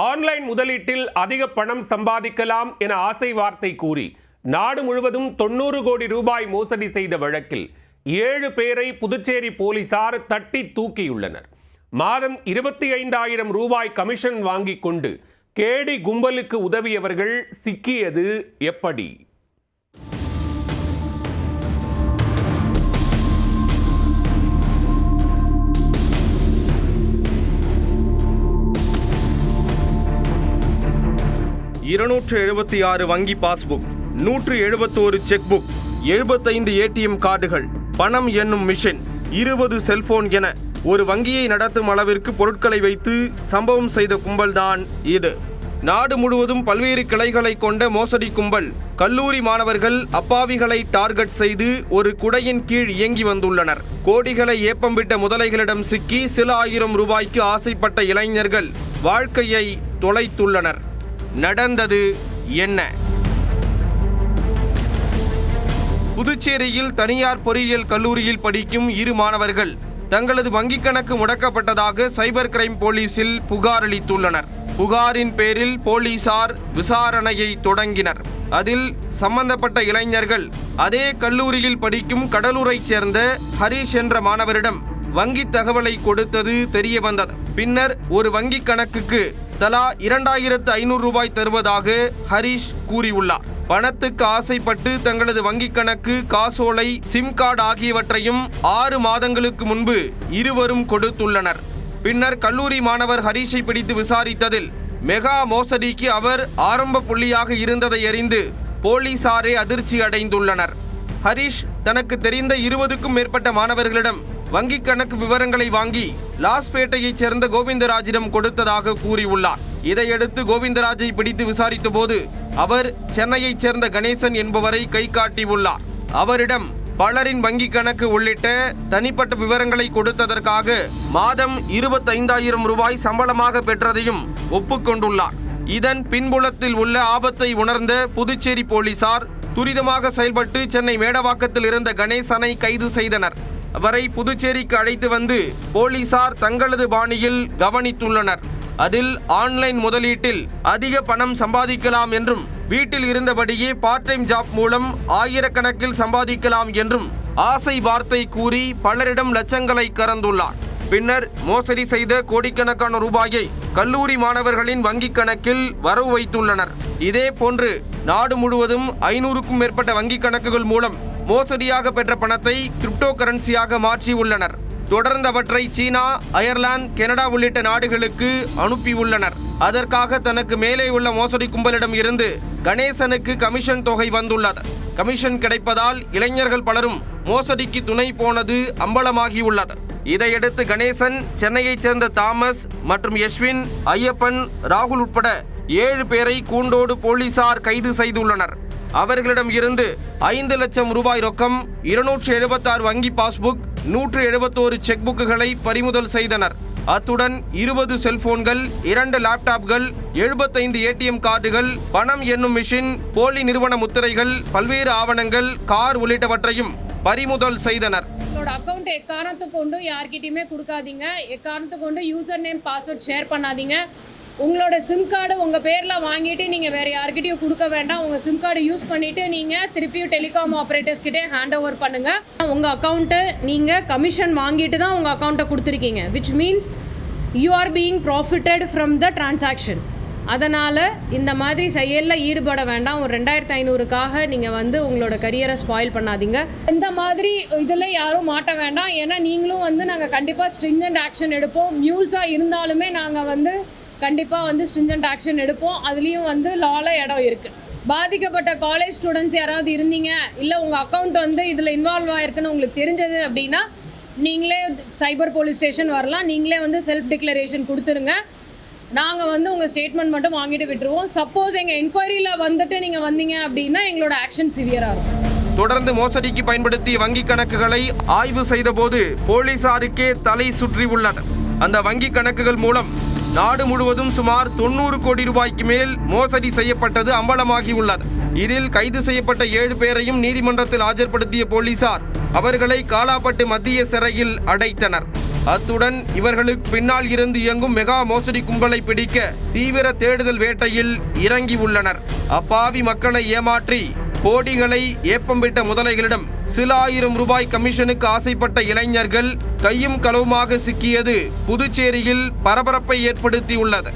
Online முதலீட்டில் அதிக பணம் சம்பாதிக்கலாம் என ஆசை வார்த்தை கூறி நாடு முழுவதும் 90 கோடி ரூபாய் மோசடி செய்த வழக்கில் 7 பேரை புதுச்சேரி போலீசார் தட்டி தூக்கியுள்ளனர். மாதம் 25,000 ரூபாய் கமிஷன் வாங்கிக் கொண்டு கேடி கும்பலுக்கு உதவியவர்கள் சிக்கியது எப்படி? $276 வங்கி பாஸ்புக், 171 செக் புக், 75 ஏடிஎம் கார்டுகள், பணம் எண்ணும் மிஷின், 20 செல்போன் என ஒரு வங்கியை நடத்தும் அளவிற்கு பொருட்களை வைத்து சம்பவம் செய்த கும்பல்தான் இது. நாடு முழுவதும் பல்வேறு கிளைகளை கொண்ட மோசடி கும்பல் கல்லூரி மாணவர்கள் அப்பாவிகளை டார்கெட் செய்து ஒரு குடையின் கீழ் இயங்கி வந்துள்ளனர். கோடிகளை ஏப்பம்பிட்ட முதலைகளிடம் சிக்கி சில ஆயிரம் ரூபாய்க்கு ஆசைப்பட்ட இளைஞர்கள் வாழ்க்கையை தொலைத்துள்ளனர். நடந்தது என்ன? புதுச்சேரியில் தனியார் பொறியியல் கல்லூரியில் படிக்கும் 2 மாணவர்கள் தங்களது வங்கிக் கணக்கு முடக்கப்பட்டதாக சைபர் கிரைம் போலீசில் புகார் அளித்துள்ளனர். புகாரின் பேரில் போலீசார் விசாரணையை தொடங்கினர். அதில் சம்பந்தப்பட்ட இளைஞர்கள் அதே கல்லூரியில் படிக்கும் கடலூரைச் சேர்ந்த ஹரிஷ் என்ற மாணவரிடம் வங்கி தகவலை கொடுத்தது தெரிய வந்தது. பின்னர் ஒரு வங்கி கணக்குக்கு தலா 2,500 ரூபாய் தருவதாக ஹரிஷ் கூறியுள்ளார். பணத்துக்கு ஆசைப்பட்டு தங்களது வங்கிக் கணக்கு, காசோலை, சிம் கார்டு ஆகியவற்றையும் 6 மாதங்களுக்கு முன்பு இருவரும் கொடுத்துள்ளனர். பின்னர் கல்லூரி மாணவர் ஹரிஷை பிடித்து விசாரித்ததில் மெகா மோசடிக்கு அவர் ஆரம்ப புள்ளியாக இருந்ததை அறிந்து போலீசாரே அதிர்ச்சி அடைந்துள்ளனர். ஹரிஷ் தனக்கு தெரிந்த 20க்கும் மேற்பட்ட மாணவர்களிடம் வங்கிக் கணக்கு விவரங்களை வாங்கி லாஸ்பேட்டையைச் சேர்ந்த கோவிந்தராஜிடம் கொடுத்ததாக கூறியுள்ளார். இதையடுத்து கோவிந்தராஜை பிடித்து விசாரித்த போது அவர் சென்னையைச் சேர்ந்த கணேசன் என்பவரை கை காட்டியுள்ளார். அவரிடம் பலரின் வங்கிக் கணக்கு உள்ளிட்ட தனிப்பட்ட விவரங்களை கொடுத்ததற்காக மாதம் 25,000 ரூபாய் சம்பளமாக பெற்றதையும் ஒப்புக்கொண்டுள்ளார். இதன் பின்புலத்தில் உள்ள ஆபத்தை உணர்ந்த புதுச்சேரி போலீசார் துரிதமாக செயல்பட்டு சென்னை மேடவாக்கத்தில் இருந்த கணேசனை கைது செய்தனர். அவரை புதுச்சேரிக்கு அழைத்து வந்து போலீசார் தங்களது பாணியில் கவனித்துள்ளனர். அதில் ஆன்லைன் முதலீட்டில் அதிக பணம் சம்பாதிக்கலாம் என்றும் வீட்டில் இருந்தபடியே பார்ட் டைம் ஜாப் மூலம் ஆயிரக்கணக்கில் சம்பாதிக்கலாம் என்றும் ஆசை வார்த்தை கூறி பலரிடம் லட்சங்களை கறந்துள்ளார். பின்னர் மோசடி செய்த கோடிக்கணக்கான ரூபாயை கல்லூரி மாணவர்களின் வங்கிக் கணக்கில் வரவு வைத்துள்ளனர். இதே போன்று நாடு முழுவதும் 500க்கும் மேற்பட்ட வங்கிக் கணக்குகள் மூலம் மோசடியாக பெற்ற பணத்தை கிரிப்டோ கரன்சியாக மாற்றியுள்ளனர். தொடர்ந்து அவற்றை சீனா, அயர்லாந்து, கனடா உள்ளிட்ட நாடுகளுக்கு அனுப்பியுள்ளனர். அதற்காக தனக்கு மேலே உள்ள மோசடி கும்பலிடம் இருந்து கணேசனுக்கு கமிஷன் தொகை வந்துள்ளது. கமிஷன் கிடைப்பதால் இளைஞர்கள் பலரும் மோசடிக்கு துணை போனது அம்பலமாகியுள்ளது. இதையடுத்து கணேசன், சென்னையைச் சேர்ந்த தாமஸ் மற்றும் யஸ்வின், ஐயப்பன், ராகுல் உட்பட 7 பேரை கூண்டோடு போலீசார் கைது செய்துள்ளனர். அவர்களிடம் இருந்து 5 லட்சம் ரூபாய் ரொக்கம், 276 வங்கி பாஸ்புக், 171 செக் புக்குகளை பறிமுதல் செய்தனர். அத்துடன் 20 செல்போன்கள், 2 லேப்டாப்கள், 75 ஏடிஎம் கார்டுகள், பணம் எண்ணும் மிஷின், போலி நிறுவன முத்திரைகள், பல்வேறு ஆவணங்கள், கார் உள்ளிட்டவற்றையும் பறிமுதல் செய்தனர். உங்களோட அக்கௌண்ட் எக்காரணத்துக்கு கொண்டு யார்கிட்டயுமே கொடுக்காதீங்க. எக்காரணத்துக்கு கொண்டு யூசர் நேம், பாஸ்வேர்ட் ஷேர் பண்ணாதீங்க. உங்களோட சிம் கார்டு உங்கள் பேரில் வாங்கிட்டு நீங்கள் வேறு யார்கிட்டையும் கொடுக்க வேண்டாம். உங்கள் சிம் கார்டு யூஸ் பண்ணிவிட்டு நீங்கள் திருப்பியும் டெலிகாம் ஆப்ரேட்டர்ஸ்கிட்டே ஹேண்ட் ஓவர் பண்ணுங்கள். உங்கள் அக்கௌண்ட்டை நீங்கள் கமிஷன் வாங்கிட்டு தான் உங்கள் அக்கௌண்ட்டை கொடுத்துருக்கீங்க. Which means you are being profited from the transaction. அதனால் இந்த மாதிரி செயலில் ஈடுபட வேண்டாம். ஒரு 2,500க்காக நீங்கள் உங்களோட கரியரை ஸ்பாயில் பண்ணாதீங்க. இந்த மாதிரி இதில் யாரும் மாட்ட வேண்டாம். ஏன்னா நீங்களும் நாங்கள் கண்டிப்பாக ஸ்ட்ரிஞ்சன்ட் ஆக்ஷன் எடுப்போம். மியூல்ஸாக இருந்தாலுமே நாங்கள் கண்டிப்பாக ஸ்ட்ரிஞ்சன்ட் ஆக்ஷன் எடுப்போம். அதுலேயும் லாவில் இடம் இருக்குது. பாதிக்கப்பட்ட காலேஜ் ஸ்டூடெண்ட்ஸ் யாராவது இருந்தீங்க, இல்லை உங்கள் அக்கௌண்ட் இதில் இன்வால்வ் ஆகிருக்குன்னு உங்களுக்கு தெரிஞ்சது அப்படின்னா நீங்களே சைபர் போலீஸ் ஸ்டேஷன் வரலாம். நீங்களே செல்ஃப் டிக்ளரேஷன் கொடுத்துருங்க. நாங்கள் உங்கள் ஸ்டேட்மெண்ட் மட்டும் வாங்கிட்டு விட்டுருவோம். சப்போஸ் எங்கள் என்கொயரியில் நீங்கள் வந்தீங்க அப்படின்னா எங்களோட ஆக்ஷன் சிவியராக இருக்கும். தொடர்ந்து மோசடிக்கு பயன்படுத்திய வங்கி கணக்குகளை ஆய்வு செய்த போது போலீசாருக்கே தலை சுற்றி உள்ளது. அந்த வங்கி கணக்குகள் மூலம் நாடு முழுவதும் சுமார் 90 கோடி ரூபாய்க்கு மேல் மோசடி செய்யப்பட்டது அம்பலமாகியுள்ளது. இதில் கைது செய்யப்பட்ட 7 பேரையும் நீதிமன்றத்தில் ஆஜர்படுத்திய போலீசார் அவர்களை காலாப்பட்டு மத்திய சிறையில் அடைத்தனர். அத்துடன் இவர்களுக்கு பின்னால் இருந்து இயங்கும் மெகா மோசடி கும்பலை பிடிக்க தீவிர தேடுதல் வேட்டையில் இறங்கி உள்ளனர். அப்பாவி மக்களை ஏமாற்றி கோடிகளை ஏப்பம் விட்ட முதலைகளிடம் சில ஆயிரம் ரூபாய் கமிஷனுக்கு ஆசைப்பட்ட இளைஞர்கள் கையும் களவுமாக சிக்கியது புதுச்சேரியில் பரபரப்பை ஏற்படுத்தியுள்ளது.